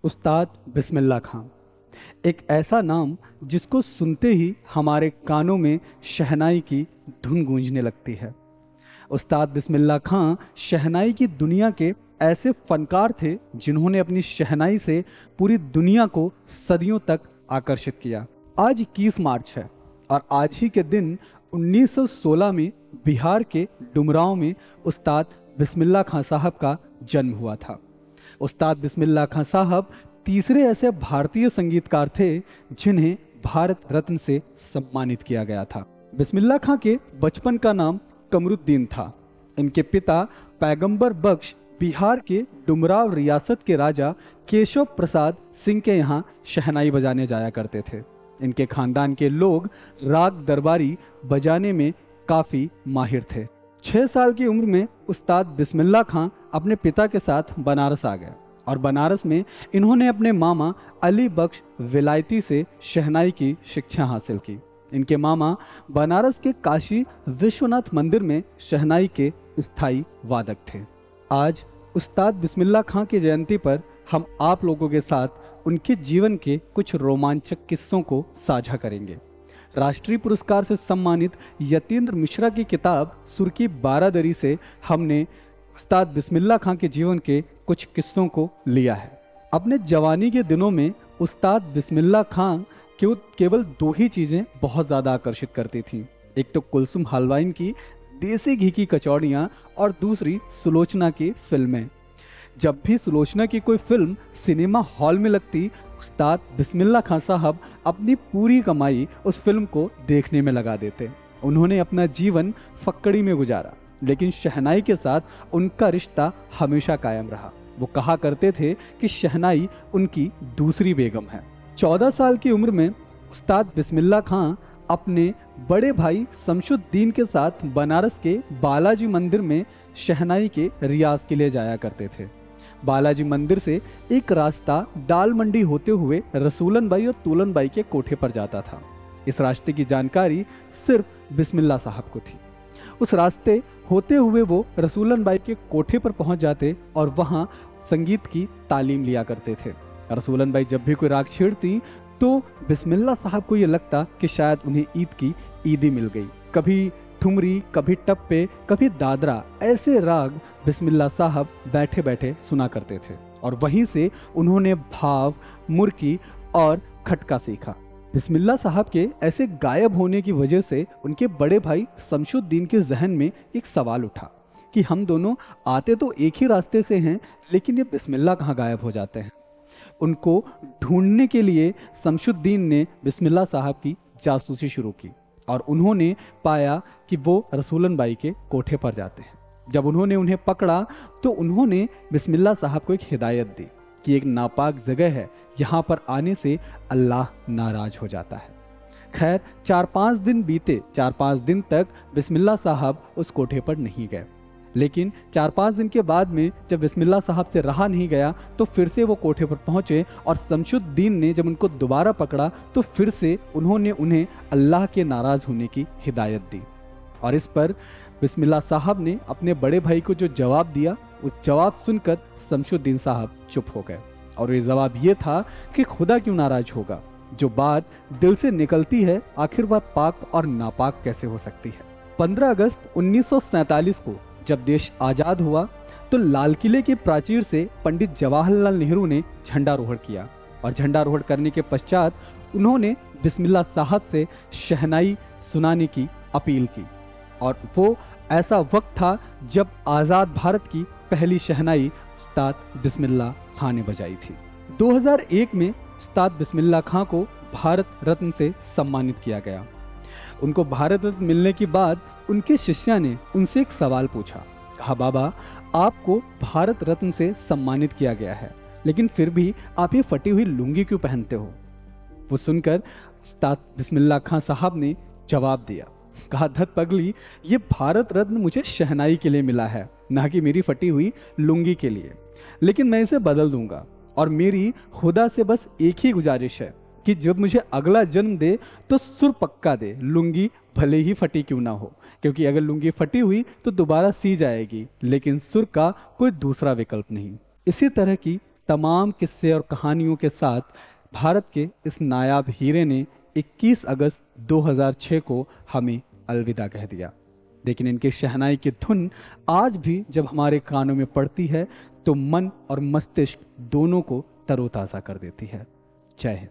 उस्ताद बिस्मिल्लाह खां, एक ऐसा नाम जिसको सुनते ही हमारे कानों में शहनाई की धुन गूंजने लगती है। उस्ताद बिस्मिल्लाह खां शहनाई की दुनिया के ऐसे फनकार थे जिन्होंने अपनी शहनाई से पूरी दुनिया को सदियों तक आकर्षित किया। आज 21 मार्च है और आज ही के दिन 1916 में बिहार के डुमरांव में उस्ताद बिस्मिल्लाह खां साहब का जन्म हुआ था। उस्ताद बिस्मिल्लाह खां साहब तीसरे ऐसे भारतीय संगीतकार थे जिन्हें भारत रत्न से सम्मानित किया गया था। बिस्मिल्लाह खां के बचपन का नाम कमरुद्दीन था। इनके पिता पैगंबर बख्श बिहार के डुमराव रियासत के राजा केशव प्रसाद सिंह के यहाँ शहनाई बजाने जाया करते थे। इनके खानदान के लोग राग दरबारी बजाने में काफी माहिर थे। 6 साल की उम्र में उस्ताद बिस्मिल्लाह खां अपने पिता के साथ बनारस आ गए और बनारस में इन्होंने अपने मामा अली बख्श विलायती से शहनाई की शिक्षा हासिल की। इनके मामा बनारस के काशी विश्वनाथ मंदिर में शहनाई के स्थायी वादक थे। आज उस्ताद बिस्मिल्लाह खां की जयंती पर हम आप लोगों के साथ उनके जीवन के कुछ रोमांचक किस्सों को साझा करेंगे। राष्ट्रीय पुरस्कार से सम्मानित यतीन्द्र मिश्रा की किताब सुर की बारादरी से हमने उस्ताद बिस्मिल्लाह खां के जीवन के कुछ किस्सों को लिया है। अपने जवानी के दिनों में उस्ताद बिस्मिल्लाह खां केवल 2 ही चीजें बहुत ज्यादा आकर्षित करती थीं। एक तो कुलसुम हलवाइन की देसी घी की कचौड़ियां और दूसरी सुलोचना की फिल्में। जब भी सुलोचना की कोई फिल्म सिनेमा हॉल में लगती, उस्ताद बिस्मिल्लाह खां साहब अपनी पूरी कमाई उस फिल्म को देखने में लगा देते। उन्होंने अपना जीवन फक्कड़ी में गुजारा, लेकिन शहनाई के साथ उनका रिश्ता हमेशा कायम रहा। वो कहा करते थे कि शहनाई उनकी दूसरी बेगम है। 14 साल की उम्र में उस्ताद बिस्मिल्लाह खां अपने बड़े भाई शमशुद्दीन के साथ बनारस के बालाजी मंदिर में शहनाई के रियाज के लिए जाया करते थे। बालाजी मंदिर से एक रास्ता दाल मंडी होते हुए रसूलन बाई और तूलन बाई के कोठे पर जाता था। इस रास्ते की जानकारी सिर्फ बिस्मिल्लाह साहब को थी। उस रास्ते होते हुए वो रसूलन बाई के कोठे पर पहुंच जाते और वहां संगीत की तालीम लिया करते थे। रसूलन बाई जब भी कोई राग छेड़ती तो बिस्मिल्लाह साहब को यह लगता कि शायद उन्हें ईद की ईदी मिल गई। कभी ठुमरी, कभी टप्पे, कभी दादरा, ऐसे राग बिस्मिल्लाह साहब बैठे बैठे सुना करते थे और वहीं से उन्होंने भाव, मुर्की और खटका सीखा। बिस्मिल्लाह साहब के ऐसे गायब होने की वजह से उनके बड़े भाई शमशुद्दीन के जहन में एक सवाल उठा कि हम दोनों आते तो एक ही रास्ते से हैं, लेकिन ये बिस्मिल्लाह कहाँ गायब हो जाते हैं। उनको ढूंढने के लिए शमशुद्दीन ने बिस्मिल्लाह साहब की जासूसी शुरू की और उन्होंने पाया कि वो रसूलन बाई के कोठे पर जाते हैं। जब उन्होंने उन्हें पकड़ा तो उन्होंने बिस्मिल्लाह साहब को एक हिदायत दी कि एक नापाक जगह है, यहाँ पर आने से अल्लाह नाराज हो जाता है। खैर 4-5 दिन बीते। 4-5 दिन तक बिस्मिल्लाह साहब उस कोठे पर नहीं गए, लेकिन 4-5 दिन के बाद में जब बिस्मिल्लाह साहब से रहा नहीं गया तो फिर से वो कोठे पर पहुंचे और शमशुद्दीन ने जब उनको दोबारा पकड़ा तो फिर से उन्होंने उन्हें अल्लाह के नाराज होने की हिदायत दी। और इस पर बिस्मिल्लाह साहब ने अपने बड़े भाई को जो जवाब दिया, उस जवाब सुनकर शमशुद्दीन साहब चुप हो गए और ये जवाब ये था कि खुदा क्यों नाराज होगा। जो बात दिल से निकलती है आखिर वह पाक और नापाक कैसे हो सकती है। 15 अगस्त 1947 को जब देश आजाद हुआ तो लाल किले के प्राचीर से पंडित जवाहरलाल नेहरू ने झंडारोहण किया और झंडारोहण करने के पश्चात उन्होंने बिस्मिल्लाह साहब से शहनाई सुनाने की अपील की और वो ऐसा वक्त था जब आजाद भारत की पहली शहनाई उस्ताद बिस्मिल्लाह खां ने बजाई थी। 2001 में उस्ताद बिस्मिल्लाह खां को भारत रत्न से सम्मानित किया गया। उनको भारत रत्न मिलने के बाद उनके शिष्या ने उनसे एक सवाल पूछा। कहा, बाबा आपको भारत रत्न से सम्मानित किया गया है, लेकिन फिर भी आप ये फटी हुई लुंगी क्यों पहनते हो। वो सुनकर उस्ताद बिस्मिल्लाह खां साहब ने जवाब दिया। कहा, धत पगली, ये भारत रत्न मुझे शहनाई के लिए मिला है, ना कि मेरी फटी हुई लुंगी के लिए। लेकिन मैं इसे बदल दूंगा और मेरी खुदा से बस एक ही गुजारिश है कि जब मुझे अगला जन्म दे तो सुर पक्का दे, लुंगी भले ही फटी क्यों ना हो, क्योंकि अगर लुंगी फटी हुई तो दोबारा सी जाएगी, लेकिन सुर का कोई दूसरा विकल्प नहीं। इसी तरह की तमाम किस्से और कहानियों के साथ भारत के इस नायाब हीरे ने 21 अगस्त 2006 को हमें अलविदा कह दिया। लेकिन इनकी शहनाई की धुन आज भी जब हमारे कानों में पड़ती है तो मन और मस्तिष्क दोनों को तरोताजा कर देती है। जय हिंद।